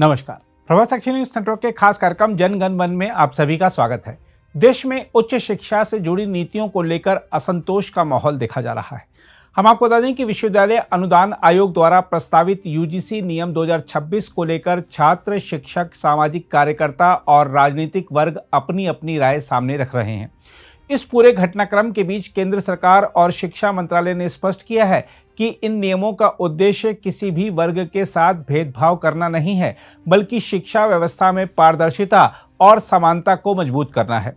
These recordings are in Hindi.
नमस्कार। प्रभात सेक्शन न्यूज नेटवर्क के खास कार्यक्रम जन गण मन में आप सभी का स्वागत है। देश में उच्च शिक्षा से जुड़ी नीतियों को लेकर असंतोष का माहौल देखा जा रहा है। हम आपको बता दें कि विश्वविद्यालय अनुदान आयोग द्वारा प्रस्तावित यूजीसी नियम 2026 को लेकर छात्र, शिक्षक, सामाजिक कार्यकर्ता और राजनीतिक वर्ग अपनी अपनी राय सामने रख रहे हैं। इस पूरे घटनाक्रम के बीच केंद्र सरकार और शिक्षा मंत्रालय ने स्पष्ट किया है कि इन नियमों का उद्देश्य किसी भी वर्ग के साथ भेदभाव करना नहीं है, बल्कि शिक्षा व्यवस्था में पारदर्शिता और समानता को मजबूत करना है।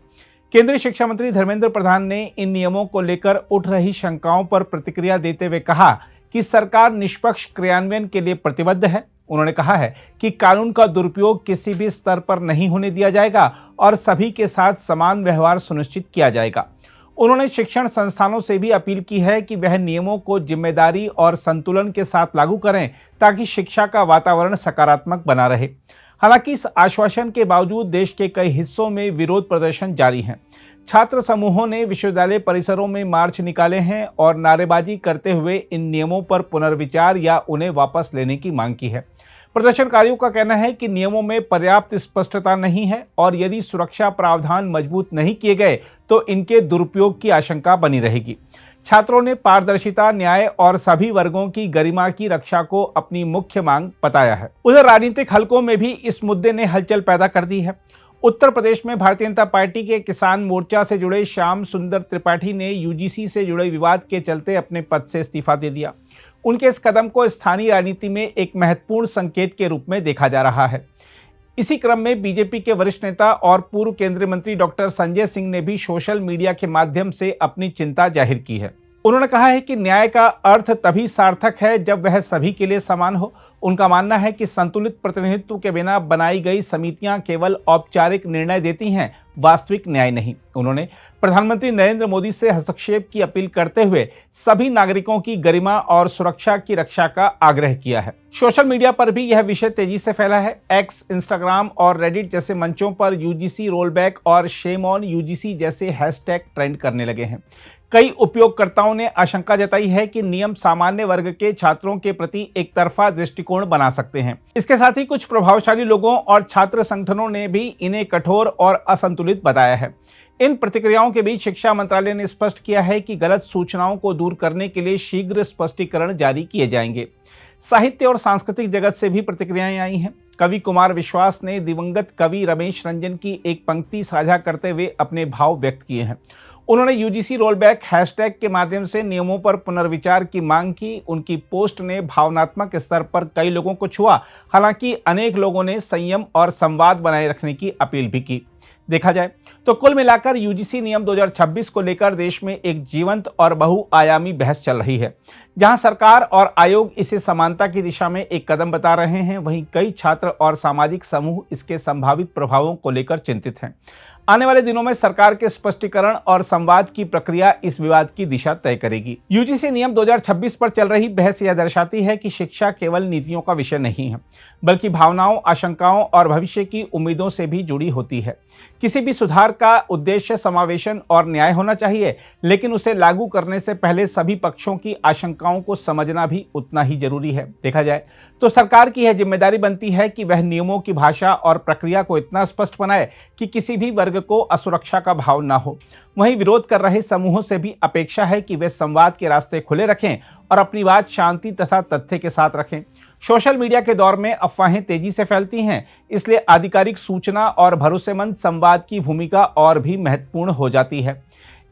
केंद्रीय शिक्षा मंत्री धर्मेंद्र प्रधान ने इन नियमों को लेकर उठ रही शंकाओं पर प्रतिक्रिया देते हुए कहा कि सरकार निष्पक्ष क्रियान्वयन के लिए प्रतिबद्ध है। उन्होंने कहा है कि कानून का दुरुपयोग किसी भी स्तर पर नहीं होने दिया जाएगा और सभी के साथ समान व्यवहार सुनिश्चित किया जाएगा। उन्होंने शिक्षण संस्थानों से भी अपील की है कि वह नियमों को जिम्मेदारी और संतुलन के साथ लागू करें ताकि शिक्षा का वातावरण सकारात्मक बना रहे। हालांकि इस आश्वासन के बावजूद देश के कई हिस्सों में विरोध प्रदर्शन जारी हैं। छात्र समूहों ने विश्वविद्यालय परिसरों में मार्च निकाले हैं और नारेबाजी करते हुए इन नियमों पर पुनर्विचार या उन्हें वापस लेने की मांग की है। प्रदर्शनकारियों का कहना है कि नियमों में पर्याप्त स्पष्टता नहीं है और यदि सुरक्षा प्रावधान मजबूत नहीं किए गए तो इनके दुरुपयोग की आशंका बनी रहेगी। छात्रों ने पारदर्शिता, न्याय और सभी वर्गों की गरिमा की रक्षा को अपनी मुख्य मांग बताया है। उधर राजनीतिक हलकों में भी इस मुद्दे ने हलचल पैदा कर दी है। उत्तर प्रदेश में भारतीय जनता पार्टी के किसान मोर्चा से जुड़े श्याम सुंदर त्रिपाठी ने यूजीसी से जुड़े विवाद के चलते अपने पद से इस्तीफा दे दिया। उनके इस कदम को स्थानीय राजनीति में एक महत्वपूर्ण संकेत के रूप में देखा जा रहा है। इसी क्रम में बीजेपी के वरिष्ठ नेता और पूर्व केंद्रीय मंत्री डॉक्टर संजय सिंह ने भी सोशल मीडिया के माध्यम से अपनी चिंता जाहिर की है। उन्होंने कहा है कि न्याय का अर्थ तभी सार्थक है जब वह सभी के लिए समान हो। उनका मानना है कि संतुलित प्रतिनिधित्व के बिना बनाई गई समितियां केवल औपचारिक निर्णय देती हैं, वास्तविक न्याय नहीं। उन्होंने प्रधानमंत्री नरेंद्र मोदी से हस्तक्षेप की अपील करते हुए सभी नागरिकों की गरिमा और सुरक्षा की रक्षा का आग्रह किया है। सोशल मीडिया पर भी यह विषय तेजी से फैला है। एक्स, इंस्टाग्राम और रेडिट जैसे मंचों पर यूजीसी रोलबैक और शेम ऑन यूजीसी जैसे हैशटैग ट्रेंड करने लगे हैं। कई उपयोगकर्ताओं ने आशंका जताई है कि नियम सामान्य वर्ग के छात्रों के प्रति एक तरफा दृष्टिकोण बना सकते हैं। इसके साथ ही कुछ प्रभावशाली लोगों और छात्र संगठनों ने भी इन्हें कठोर और असंतुलित बताया है। इन प्रतिक्रियाओं के बीच शिक्षा मंत्रालय ने स्पष्ट किया है कि गलत सूचनाओं को दूर करने के लिए शीघ्र स्पष्टीकरण जारी किए जाएंगे। साहित्य और सांस्कृतिक जगत से भी प्रतिक्रियाएं आई हैं। कवि कुमार विश्वास ने दिवंगत कवि रमेश रंजन की एक पंक्ति साझा करते हुए अपने भाव व्यक्त किए हैं। उन्होंने यूजीसी रोलबैक हैशटैग के माध्यम से नियमों पर पुनर्विचार की मांग की। उनकी पोस्ट ने भावनात्मक स्तर पर कई लोगों को छुआ। हालांकि अनेक लोगों ने संयम और संवाद बनाए रखने की अपील भी की। देखा जाए तो कुल मिलाकर यूजीसी नियम 2026 को लेकर देश में एक जीवंत और बहुआयामी बहस चल रही है। जहां सरकार और आयोग इसे समानता की दिशा में एक कदम बता रहे हैं, वहीं कई छात्र और सामाजिक समूह इसके संभावित प्रभावों को लेकर चिंतित हैं। आने वाले दिनों में सरकार के स्पष्टीकरण और संवाद की प्रक्रिया इस विवाद की दिशा तय करेगी। यूजीसी नियम 2026 पर चल रही बहस यह दर्शाती है कि शिक्षा केवल नीतियों का विषय नहीं है, बल्कि भावनाओं, आशंकाओं और भविष्य की उम्मीदों से भी जुड़ी होती है। किसी भी सुधार का उद्देश्य समावेशन और न्याय होना चाहिए, लेकिन उसे लागू करने से पहले सभी पक्षों की आशंकाओं को समझना भी उतना ही जरूरी है। देखा जाए तो सरकार की यह जिम्मेदारी बनती है कि वह नियमों की भाषा और प्रक्रिया को इतना स्पष्ट बनाए कि किसी भी वर्ग को असुरक्षा का भाव न हो। वहीं विरोध कर रहे समूहों से भी अपेक्षा है कि वे संवाद के रास्ते खुले रखें और अपनी बात शांति तथा तथ्य के साथ रखें। सोशल मीडिया के दौर में अफवाहें तेजी से फैलती हैं, इसलिए आधिकारिक सूचना और भरोसेमंद संवाद की भूमिका और भी महत्वपूर्ण हो जाती है।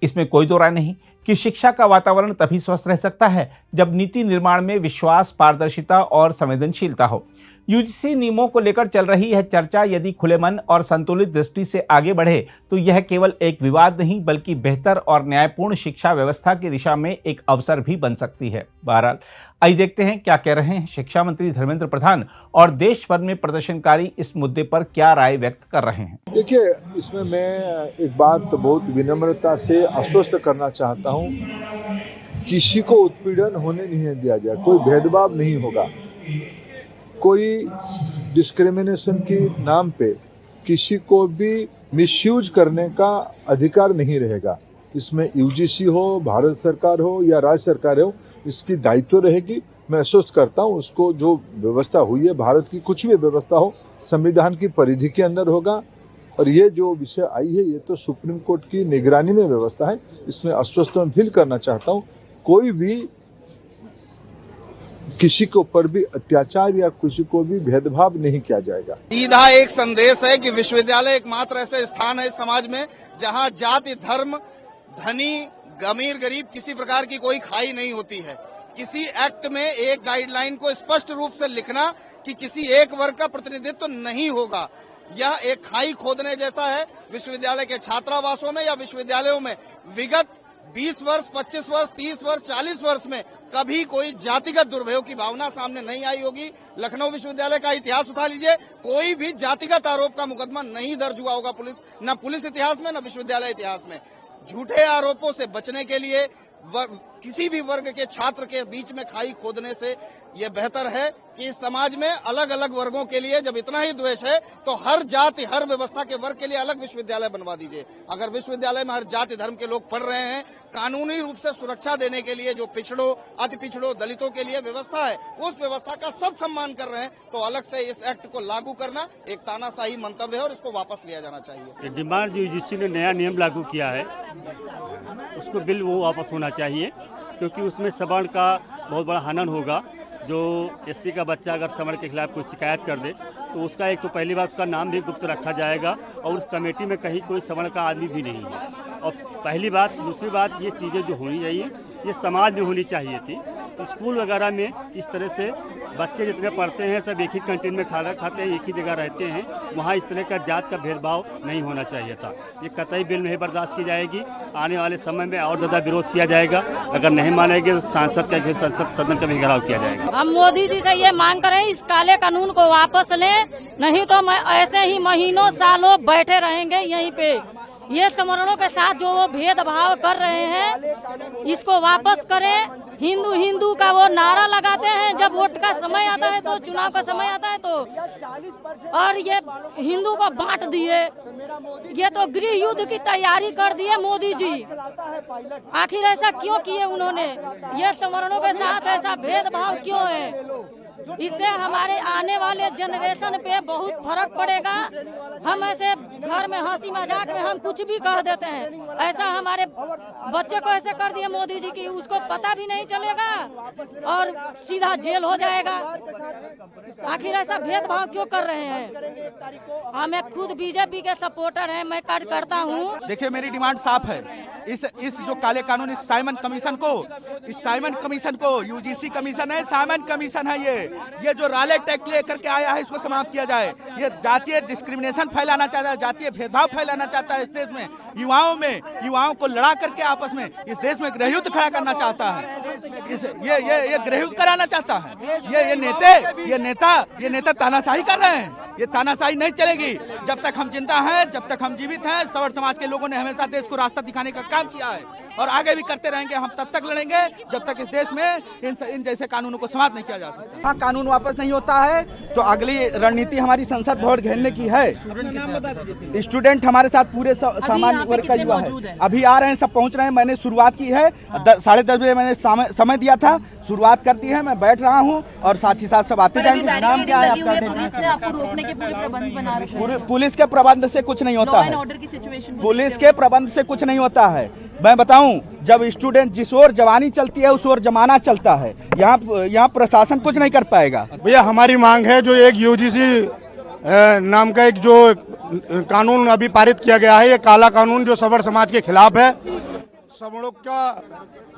इसमें कोई दो राय नहीं कि शिक्षा का वातावरण तभी स्वस्थ रह सकता है जब नीति निर्माण में विश्वास, पारदर्शिता और संवेदनशीलता हो। यूजीसी नियमों को लेकर चल रही यह चर्चा यदि खुले मन और संतुलित दृष्टि से आगे बढ़े तो यह केवल एक विवाद नहीं, बल्कि बेहतर और न्यायपूर्ण शिक्षा व्यवस्था की दिशा में एक अवसर भी बन सकती है। बहरहाल आइए देखते हैं क्या कह रहे हैं शिक्षा मंत्री धर्मेंद्र प्रधान और देश भर में प्रदर्शनकारी इस मुद्दे पर क्या राय व्यक्त कर रहे हैं। देखिए, इसमें मैं एक बात बहुत विनम्रता से आश्वस्त करना चाहता हूँ, किसी को उत्पीड़न होने नहीं दिया जाए, कोई भेदभाव नहीं होगा, कोई डिस्क्रिमिनेशन के नाम पे किसी को भी मिसयूज करने का अधिकार नहीं रहेगा। इसमें यूजीसी हो, भारत सरकार हो या राज्य सरकार हो, इसकी दायित्व रहेगी मैं आश्वस्त करता हूँ उसको जो व्यवस्था हुई है भारत की कुछ भी व्यवस्था हो संविधान की परिधि के अंदर होगा। और ये जो विषय आई है ये तो सुप्रीम कोर्ट की निगरानी में व्यवस्था है। इसमें आश्वस्त मैं फील करना चाहता हूँ कोई भी किसी के ऊपर भी अत्याचार या किसी को भी भेदभाव नहीं किया जाएगा। सीधा एक संदेश है कि विश्वविद्यालय एकमात्र ऐसे स्थान है समाज में जहां जाति धर्म धनी अमीर गरीब किसी प्रकार की कोई खाई नहीं होती है। किसी एक्ट में एक गाइडलाइन को स्पष्ट रूप से लिखना कि किसी एक वर्ग का प्रतिनिधित्व नहीं होगा, यह एक खाई खोदने जैसा है। विश्वविद्यालय के छात्रावासों में या विश्वविद्यालयों में विगत 20 वर्ष 25 वर्ष 30 वर्ष 40 वर्ष में कभी कोई जातिगत दुर्भयोग की भावना सामने नहीं आई होगी। लखनऊ विश्वविद्यालय का इतिहास उठा लीजिए, कोई भी जातिगत आरोप का मुकदमा नहीं दर्ज हुआ होगा न पुलिस इतिहास में न विश्वविद्यालय इतिहास में। झूठे आरोपों से बचने के लिए किसी भी वर्ग के छात्र के बीच में खाई खोदने से यह बेहतर है कि इस समाज में अलग अलग वर्गों के लिए जब इतना ही द्वेष है तो हर जाति हर व्यवस्था के वर्ग के लिए अलग विश्वविद्यालय बनवा दीजिए। अगर विश्वविद्यालय में हर जाति धर्म के लोग पढ़ रहे हैं, कानूनी रूप से सुरक्षा देने के लिए जो पिछड़ों अति पिछड़ों दलितों के लिए व्यवस्था है उस व्यवस्था का सब सम्मान कर रहे हैं, तो अलग से इस एक्ट को लागू करना एक तानाशाही मंतव्य है और इसको वापस लिया जाना चाहिए। डिमांड जो यूजीसी ने नया नियम लागू किया है उसको बिल वो वापस होना चाहिए, क्योंकि उसमें सवर्ण का बहुत बड़ा हनन होगा। जो एससी का बच्चा अगर सवर्ण के खिलाफ कोई शिकायत कर दे तो उसका एक तो पहली बात उसका नाम भी गुप्त रखा जाएगा और उस कमेटी में कहीं कोई सवर्ण का आदमी भी नहीं है। और पहली बात, दूसरी बात, ये चीज़ें जो होनी चाहिए ये समाज में होनी चाहिए थी। स्कूल वगैरह में इस तरह से बच्चे जितने पढ़ते हैं सब एक ही कैंटीन में खाना खाते हैं, एक ही जगह रहते हैं, वहाँ इस तरह का जात का भेदभाव नहीं होना चाहिए था। ये कतई बिल नहीं बर्दाश्त की जाएगी। आने वाले समय में और ज़्यादा विरोध किया जाएगा। अगर नहीं मानेंगे तो संसद सदन का भी घेराव किया जाएगा। हम मोदी जी से ये मांग कर रहे हैं इस काले कानून को वापस लें, नहीं तो ऐसे ही महीनों सालों बैठे रहेंगे यहीं पे। ये सवर्णों के साथ जो वो भेदभाव कर रहे हैं इसको वापस करें। हिंदू हिंदू का वो नारा लगाते हैं जब वोट का समय आता है तो चुनाव का समय आता है तो, और ये हिंदू को बांट दिए। ये तो गृह युद्ध की तैयारी कर दिए मोदी जी। आखिर ऐसा क्यों किए उन्होंने? ये सवर्णों के साथ ऐसा भेदभाव क्यों है? इससे हमारे आने वाले जनरेशन पे बहुत फर्क पड़ेगा। हम ऐसे घर में हंसी मजाक में हम कुछ भी कह देते हैं, ऐसा हमारे बच्चे को ऐसे कर दिया मोदी जी की उसको पता भी नहीं चलेगा और सीधा जेल हो जाएगा। आखिर ऐसा भेदभाव क्यों कर रहे हैं? हमें खुद बीजेपी के सपोर्टर हैं, मैं कार्यकर्ता हूँ। देखिए मेरी डिमांड साफ है, इस जो काले कानून इस साइमन कमीशन को यूजीसी कमीशन है, साइमन कमीशन है, ये जो रालेट एक्ट लेकर के आया है इसको समाप्त किया जाए। ये जातीय डिस्क्रिमिनेशन फैलाना चाहता है, जातीय भेदभाव फैलाना चाहता है इस देश में, युवाओं को लड़ा करके आपस में इस देश में गृहयुद्ध खड़ा करना चाहता है। ये गृहयुद्ध कराना चाहता है। ये नेता तानाशाही कर रहे हैं। ये तानाशाही नहीं चलेगी जब तक हम जिंदा हैं, जब तक हम जीवित हैं। सवर्ण समाज के लोगों ने हमेशा देश को रास्ता दिखाने का काम किया है और आगे भी करते रहेंगे। हम तब तक लड़ेंगे जब तक इस देश में इन जैसे कानूनों को समाप्त नहीं किया जा सकता। हाँ, कानून वापस नहीं होता है तो अगली रणनीति हमारी संसद भवन घेरने की है। स्टूडेंट हमारे साथ पूरे सामान्य वर्ग का युवा है, अभी आ रहे हैं, सब पहुंच रहे हैं। मैंने शुरुआत की है 10:30 बजे मैंने समय दिया था, शुरुआत करती है। मैं बैठ रहा हूँ और साथ ही साथ सब आते जाएंगे। नाम क्या है आपका? पुलिस के प्रबंध से कुछ नहीं होता है। पुलिस के प्रबंध से कुछ नहीं होता है। मैं बताऊं, जब स्टूडेंट जिस ओर जवानी चलती है उस ओर जमाना चलता है। यहाँ प्रशासन कुछ नहीं कर पाएगा। भैया हमारी मांग है जो एक यूजीसी नाम का एक जो कानून अभी पारित किया गया है, ये काला कानून जो सवर्ण समाज के खिलाफ है, सवर्णों का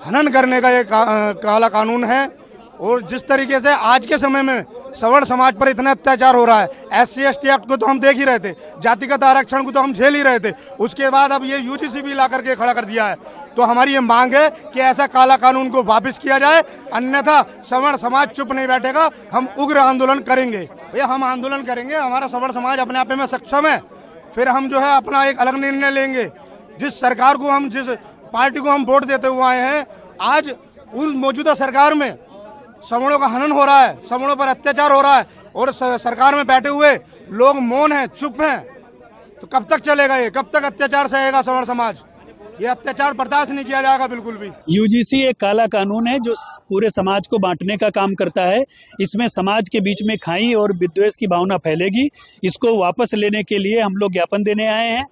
हनन करने का ये काला कानून है। और जिस तरीके से आज के समय में सवर्ण समाज पर इतना अत्याचार हो रहा है, SC/ST एक्ट को तो हम देख ही रहे थे, जातिगत आरक्षण को तो हम झेल ही रहे थे, उसके बाद अब ये यूजीसी भी ला करके खड़ा कर दिया है। तो हमारी ये मांग है कि ऐसा काला कानून को वापस किया जाए, अन्यथा सवर्ण समाज चुप नहीं बैठेगा। हम उग्र आंदोलन करेंगे। भैया हम आंदोलन करेंगे, हमारा सवर्ण समाज अपने आप में सक्षम है, फिर हम जो है अपना एक अलग निर्णय लेंगे। जिस सरकार को हम, जिस पार्टी को हम वोट देते हुए आए हैं, आज उन मौजूदा सरकार में सवर्णों का हनन हो रहा है, सवर्णों पर अत्याचार हो रहा है और सरकार में बैठे हुए लोग मौन हैं, चुप हैं। तो कब तक चलेगा ये? कब तक अत्याचार सहेगा सवर्ण समाज? ये अत्याचार बर्दाश्त नहीं किया जाएगा बिल्कुल भी। यूजीसी एक काला कानून है जो पूरे समाज को बांटने का काम करता है। इसमें समाज के बीच में खाई और विद्वेष की भावना फैलेगी। इसको वापस लेने के लिए हम लोग ज्ञापन देने आए हैं।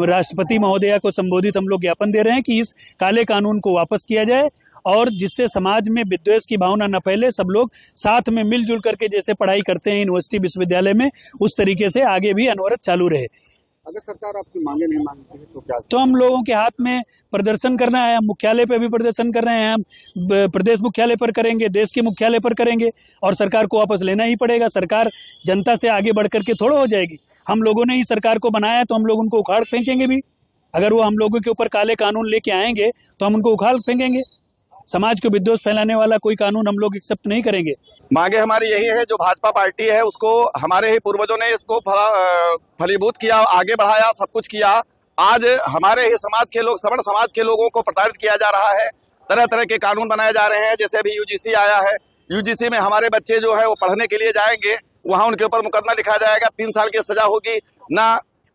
राष्ट्रपति महोदया को संबोधित हम लोग ज्ञापन दे रहे हैं कि इस काले कानून को वापस किया जाए और जिससे समाज में विद्वेष की भावना न फैले, सब लोग साथ में मिलजुल करके जैसे पढ़ाई करते हैं यूनिवर्सिटी विश्वविद्यालय में, उस तरीके से आगे भी अनवरत चालू रहे। अगर सरकार आपकी मांगे नहीं मानती है तो क्या? तो हम लोगों के हाथ में प्रदर्शन करना है। हम मुख्यालय पे भी प्रदर्शन कर रहे हैं, हम प्रदेश मुख्यालय पर करेंगे, देश के मुख्यालय पर करेंगे और सरकार को वापस लेना ही पड़ेगा। सरकार जनता से आगे बढ़ करके थोड़ा हो जाएगी। हम लोगों ने ही सरकार को बनाया तो हम लोग उनको उखाड़ फेंकेंगे भी। अगर वो हम लोगों के ऊपर काले कानून लेके आएंगे तो हम उनको उखाड़ फेंकेंगे। समाज को विद्वेष फैलाने वाला कोई कानून हम लोग एक्सेप्ट नहीं करेंगे। मांगे हमारी यही है, जो भाजपा पार्टी है उसको हमारे ही पूर्वजों ने इसको फलीभूत किया, आगे बढ़ाया, सब कुछ किया। आज हमारे ही समाज के लोग, सवर्ण समाज के लोगों को प्रताड़ित किया जा रहा है। तरह तरह के कानून बनाए जा रहे हैं। जैसे अभी यूजीसी आया है, यूजीसी में हमारे बच्चे जो है वो पढ़ने के लिए जाएंगे, वहां उनके ऊपर मुकदमा लिखा जाएगा, 3 साल की सजा होगी, ना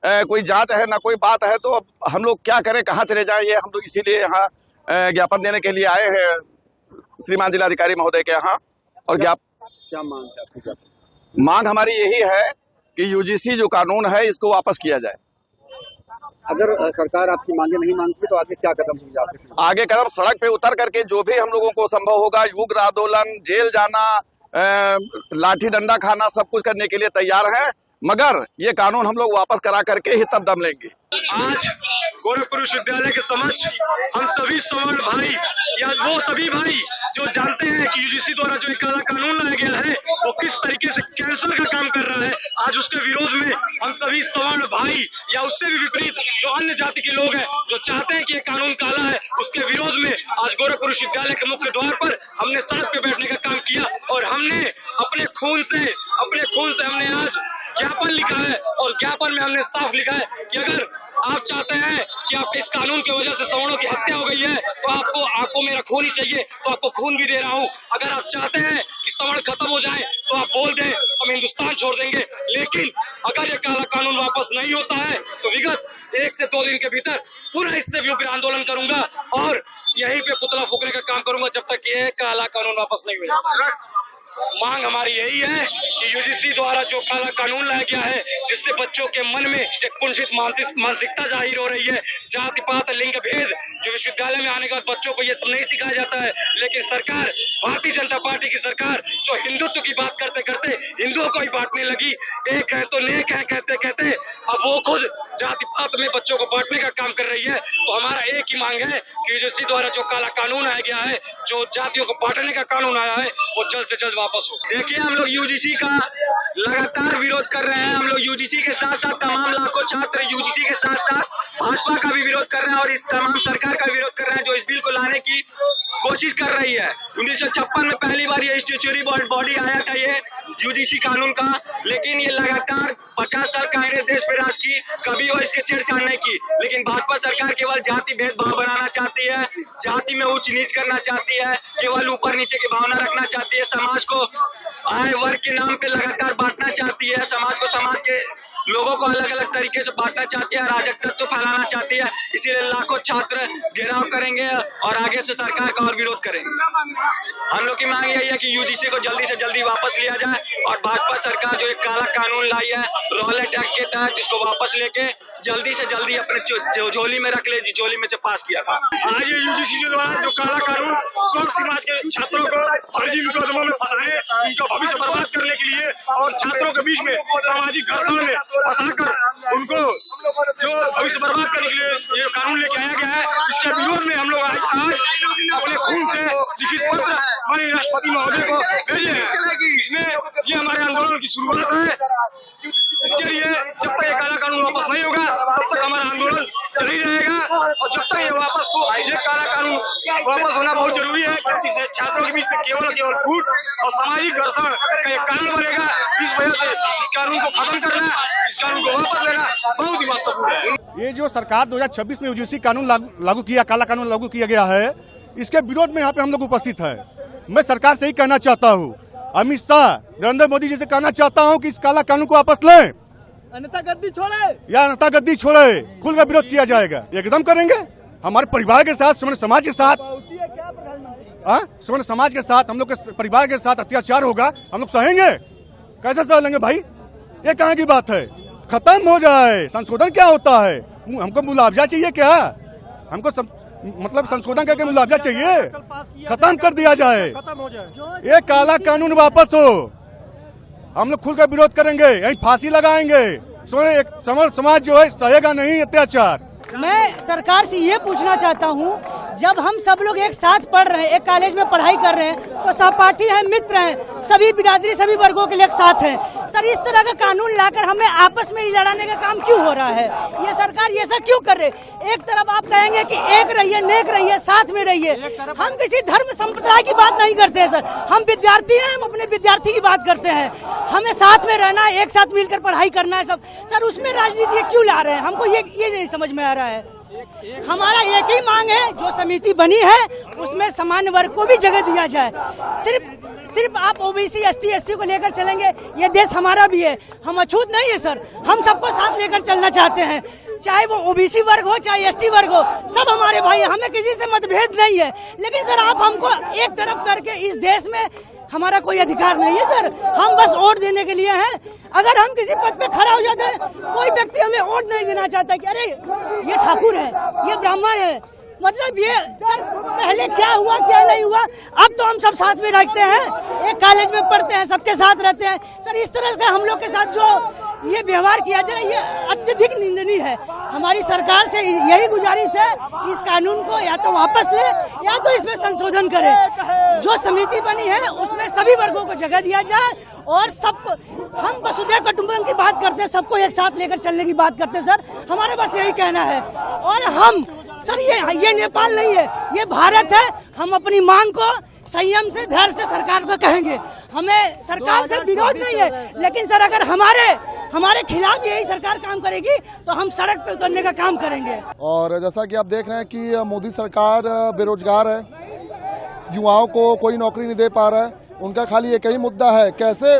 कोई जांच है ना कोई बात है। तो अब हम लोग क्या करें, कहाँ चले जाएं? ये हम लोग इसीलिए यहाँ ज्ञापन देने के लिए आए हैं श्रीमान जिलाधिकारी महोदय के यहाँ। और क्या मांग है आपकी? मांग हमारी यही है कि यूजीसी जो कानून है इसको वापस किया जाए। अगर सरकार आपकी मांगे नहीं मानती तो आगे क्या कदम होंगे आपके? आगे कदम सड़क पे उतर करके जो भी हम लोगों को संभव होगा, युग आंदोलन, जेल जाना, लाठी डंडा खाना, सब कुछ करने के लिए तैयार हैं। मगर ये कानून हम लोग वापस करा करके ही तब दम लेंगे। आज गोरखपुर विश्वविद्यालय के समक्ष हम सभी सवर्ण भाई या वो सभी भाई जो जानते हैं कि यूजीसी द्वारा जो एक काला कानून लाया गया है वो किस तरीके से कैंसर का काम कर रहा है, आज उसके विरोध में हम सभी सवर्ण भाई या उससे भी विपरीत जो अन्य जाति के लोग हैं जो चाहते हैं कि ये कानून काला है, उसके विरोध में आज गोरखपुर विश्वविद्यालय के मुख्य द्वार पर हमने सड़क पे बैठने का काम किया और हमने अपने खून से हमने आज ज्ञापन लिखा है। और ज्ञापन में हमने साफ लिखा है कि अगर आप चाहते हैं कि आप इस कानून की वजह से सवर्णों की हत्या हो गई है तो आपको मेरा खून ही चाहिए, तो आपको खून भी दे रहा हूं। अगर आप चाहते हैं कि सवर्ण खत्म हो जाए तो आप बोल दें, हम हिंदुस्तान छोड़ देंगे। लेकिन अगर ये काला कानून वापस नहीं होता है तो विगत 1 से 2 दिन के भीतर पुनः इससे भी उग्र आंदोलन करूंगा और यहीं पे पुतला फूकने का काम करूंगा जब तक ये काला कानून वापस नहीं हो जाता। मांग हमारी यही है कि यूजीसी द्वारा जो काला कानून लाया गया है, जिससे बच्चों के मन में एक कुंठित मानसिकता जाहिर हो रही है, जाति पात लिंग भेद, जो विश्वविद्यालय में आने के बाद बच्चों को ये सब नहीं सिखाया जाता है। लेकिन सरकार, भारतीय जनता पार्टी की सरकार जो हिंदुत्व की बात करते करते हिंदुओं को ही बांटने लगी, एक है तो नेक है कहते कहते अब वो खुद जाति पात में बच्चों को बांटने का काम कर रही है। तो हमारा एक ही मांग है कि यूजीसी द्वारा जो काला कानून आया गया है, जो जातियों को बांटने का कानून आया है, वो जल्द से जल्द वापस हो। देखिए, हम लोग यूजीसी का लगातार विरोध कर रहे हैं। हम लोग यूजीसी के साथ साथ तमाम लाखों छात्र यूजीसी के साथ साथ भाजपा का भी विरोध कर रहे हैं और इस तमाम सरकार का विरोध कर रहे हैं जो इस बिल को लाने की कोशिश कर रही है। 1956 में पहली बार ये स्टैट्यूटरी बॉडी आया था ये यूजीसी कानून का, लेकिन ये लगातार 50 साल कांग्रेस देश पे राज की, कभी वो इसके छेड़छाड़ नहीं की। लेकिन भाजपा सरकार केवल जाति भेदभाव बनाना चाहती है, जाति में ऊंच नीच करना चाहती है, केवल ऊपर नीचे की भावना रखना चाहती है, समाज को आय वर्ग के नाम पे लगातार बांटना चाहती है, समाज को, समाज के लोगों को अलग अलग तरीके से बांटना चाहती है, अराजक तत्व फैलाना चाहती है। इसीलिए लाखों छात्र घेराव करेंगे और आगे से सरकार का और विरोध करेंगे। हम लोग की मांग यही है कि यूजीसी को जल्दी से जल्दी वापस लिया जाए और भाजपा सरकार जो एक काला कानून लाई है रॉलेट एक्ट के तहत, इसको वापस लेके जल्दी से जल्दी अपने झोली में रख ले, झोली में से पास किया था। आज ये यूजीसी द्वारा जो काला कानून स्वर्ण समाज के छात्रों को फर्जी मुकदमों में फंसाने, उनका भविष्य बर्बाद करने के लिए और छात्रों के बीच में सामाजिक घर्षण में फंसाकर उनको जो भविष्य बर्बाद करने के लिए ये कानून लेके आया गया है, इसके विरोध में हम लोग आज अपने खून से लिखित पत्र माननीय राष्ट्रपति महोदय को भेजे हैं। इसमें ये हमारे आंदोलन की शुरुआत है। इसके लिए जब तक ये काला कानून वापस नहीं होगा तब तक हमारा आंदोलन जारी रहेगा और जब तक ये काला कानून वापस होना बहुत जरूरी है, क्योंकि इससे छात्रों के बीच में केवल फूट और सामाजिक घर्षण का एक कारण बनेगा। इस वजह से इस कानून को खत्म करना, इस कानून को वापस लेना बहुत ही महत्वपूर्ण है। ये जो सरकार 2026 में यूजीसी कानून लागू किया, काला कानून लागू किया गया है, इसके विरोध में यहाँ पे हम लोग उपस्थित है। मैं सरकार से ही कहना चाहता हूँ, अमित शाह, नरेंद्र मोदी जी से कहना चाहता हूँ कि इस काला कानून को वापस लें, अन्यथा गद्दी छोड़े या अन्यथा गद्दी छोड़े, खुलकर विरोध किया जाएगा, एकदम करेंगे। हमारे परिवार के साथ, सवर्ण समाज के साथ, सवर्ण समाज के साथ, हम लोग के परिवार के साथ अत्याचार होगा, हम लोग सहेंगे? कैसे सह लेंगे भाई? ये कहाँ की बात है? खत्म हो जाए। संशोधन क्या होता है? हमको मुआवजा चाहिए क्या? हमको मतलब संशोधन करके मुआवजा चाहिए, खत्म कर दिया जाए, ये काला कानून वापस हो। हम लोग खुलकर विरोध करेंगे, यही फांसी लगाएंगे। सवर्ण समाज जो है सहेगा नहीं अत्याचार। मैं सरकार से ये पूछना चाहता हूँ, जब हम सब लोग एक साथ पढ़ रहे हैं, एक कॉलेज में पढ़ाई कर रहे हैं, तो सहपाठी हैं, मित्र हैं, सभी बिरादरी, सभी वर्गों के लिए एक साथ हैं। सर, इस तरह का कानून लाकर हमें आपस में लड़ाने का काम क्यों हो रहा है? ये सरकार ये सब क्यों कर रही है? एक तरफ आप कहेंगे कि एक रहिए, नेक रहिए, साथ में रहिए। हम किसी धर्म संप्रदाय की बात नहीं करते हैं सर, हम विद्यार्थी हैं, हम अपने विद्यार्थी की बात करते हैं। हमें साथ में रहना है, एक साथ मिलकर पढ़ाई करना है सब। सर, उसमें राजनीति क्यों ला रहे हैं? हमको ये नहीं समझ में आ रहा है। हमारा एक ही मांग है, जो समिति बनी है उसमें सामान्य वर्ग को भी जगह दिया जाए। सिर्फ आप ओबीसी, एसटी, एससी को लेकर चलेंगे, ये देश हमारा भी है, हम अछूत नहीं है सर। हम सबको साथ लेकर चलना चाहते हैं, चाहे वो ओबीसी वर्ग हो, चाहे एसटी वर्ग हो, सब हमारे भाई, हमें किसी से मतभेद नहीं है। लेकिन सर, आप हमको एक तरफ करके, इस देश में हमारा कोई अधिकार नहीं है सर। हम बस वोट देने के लिए हैं। अगर हम किसी पद पे खड़ा हो जाते हैं, कोई व्यक्ति हमें वोट नहीं देना चाहता कि अरे ये ठाकुर है, ये ब्राह्मण है, मतलब ये सर पहले क्या हुआ क्या नहीं हुआ, अब तो हम सब साथ में रहते हैं, एक कॉलेज में पढ़ते हैं, सबके साथ रहते हैं। सर, इस तरह का हम लोग के साथ जो ये व्यवहार किया जाए, ये अत्यधिक निंदनीय है। हमारी सरकार से यही गुजारिश है, इस कानून को या तो वापस ले या तो इसमें संशोधन करे। जो समिति बनी है उसमें सभी वर्गों को जगह दिया जाए और सबको, हम वसुधैव कुटुंबकम की बात करते हैं, सबको एक साथ लेकर चलने की बात करते हैं सर। हमारे बस यही कहना है। और हम सर, ये नेपाल नहीं है, ये भारत है। हम अपनी मांग को संयम से, धैर्य से सरकार को कहेंगे। हमें सरकार से विरोध नहीं है, लेकिन सर अगर हमारे खिलाफ यही सरकार काम करेगी तो हम सड़क पे उतरने का काम करेंगे। और जैसा कि आप देख रहे हैं कि मोदी सरकार बेरोजगार है, युवाओं को कोई नौकरी नहीं दे पा रहा है। उनका खाली एक ही मुद्दा है, कैसे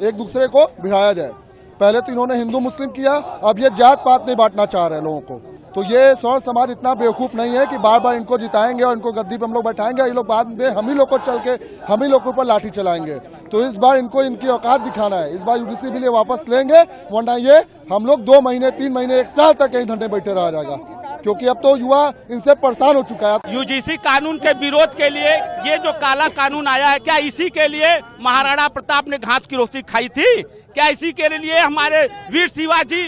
एक दूसरे को भिड़ाया जाए। पहले तो इन्होंने हिंदू मुस्लिम किया, अब ये जात पात नहीं बांटना चाह रहे हैं लोगों को। तो ये सवर्ण समाज इतना बेवकूफ नहीं है कि बार बार इनको जिताएंगे और इनको गद्दी पे हम लोग बैठाएंगे, ये लोग बाद में हम ही लोग को चल के हम ही लोग के ऊपर लाठी चलाएंगे। तो इस बार इनको इनकी औकात दिखाना है। इस बार यूडीसी बिल वापस लेंगे, वरना ये हम लोग 2 महीने, 3 महीने, 1 साल तक कहीं धरने बैठे रहा जाएगा, क्योंकि अब तो युवा इनसे परेशान हो चुका है। यूजीसी कानून के विरोध के लिए ये जो काला कानून आया है, क्या इसी के लिए महाराणा प्रताप ने घास की रोटी खाई थी? क्या इसी के लिए हमारे वीर शिवाजी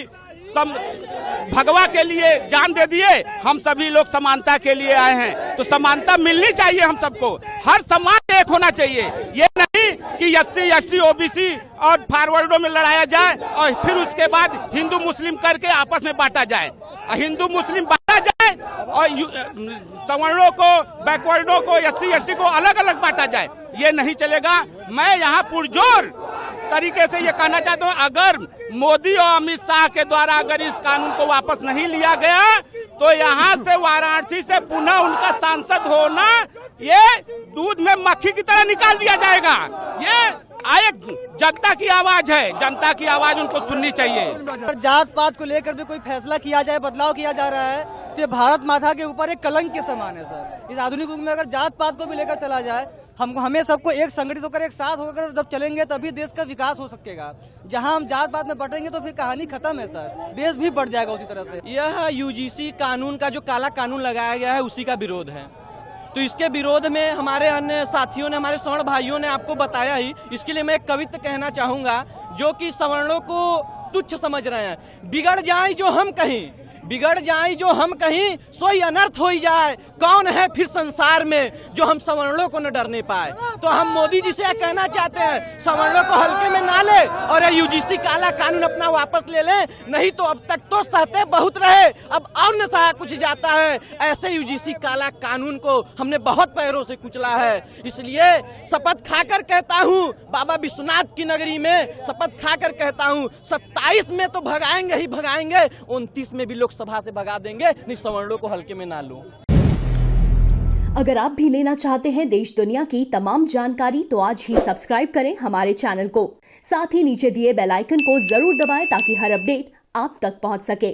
भगवा के लिए जान दे दिए? हम सभी लोग समानता के लिए आए हैं, तो समानता मिलनी चाहिए हम सबको। हर समाज एक होना चाहिए, ये नहीं कि एससी, एसटी, ओबीसी और फॉरवर्डों में लड़ाया जाए और फिर उसके बाद हिंदू मुस्लिम करके आपस में बांटा जाए। हिंदू मुस्लिम बांटा जाए और सवर्णों को, बैकवर्डों को, एससी, एसटी को अलग अलग बांटा जाए, ये नहीं चलेगा। मैं यहाँ पुरजोर तरीके से ये कहना चाहता हूँ, अगर मोदी और अमित शाह के द्वारा अगर इस कानून को वापस नहीं लिया गया तो यहाँ से वाराणसी से पुनः उनका सांसद होना ये दूध में मक्खी की तरह निकाल दिया जाएगा। ये एक जनता की आवाज है, जनता की आवाज उनको सुननी चाहिए। अगर जात पात को लेकर भी कोई फैसला किया जाए, बदलाव किया जा रहा है, तो ये भारत माता के ऊपर एक कलंक के समान है सर। इस आधुनिक युग में अगर जात पात को भी लेकर चला जाए, हमें सबको एक संगठित होकर, एक साथ होकर जब चलेंगे तभी देश का विकास हो सकेगा। जहां हम जात पात में बटेंगे तो फिर कहानी खत्म है सर, देश भी बढ़ जाएगा उसी तरह से। यह यूजीसी कानून का जो काला कानून लगाया गया है उसी का विरोध है। तो इसके विरोध में हमारे अन्य साथियों ने, हमारे सवर्ण भाइयों ने आपको बताया ही। इसके लिए मैं एक कविता कहना चाहूंगा, जो कि सवर्णों को तुच्छ समझ रहे हैं। बिगड़ जाए जो हम कहीं, बिगड़ जाए जो हम कहीं, सोई अनर्थ हो जाए, कौन है फिर संसार में जो हम सवर्णों को न डरने पाए। तो हम मोदी जी से यह कहना चाहते हैं, सवर्णों को हल्के में ना ले और यूजीसी काला कानून अपना वापस ले लें, नहीं तो अब तक तो सहते बहुत रहे, अब और न सहा कुछ जाता है। ऐसे यूजीसी काला कानून को हमने बहुत पैरों से कुचला है। इसलिए शपथ खाकर कहता हूँ, बाबा विश्वनाथ की नगरी में शपथ खाकर कहता हूँ, 27 में तो भगाएंगे ही भगाएंगे, 29 में भी लोग सभा से भगा देंगे, नहीं सवर्णों को हल्के में ना लो। अगर आप भी लेना चाहते हैं देश दुनिया की तमाम जानकारी तो आज ही सब्सक्राइब करें हमारे चैनल को। साथ ही नीचे दिए बेल आइकन को जरूर दबाएं ताकि हर अपडेट आप तक पहुंच सके।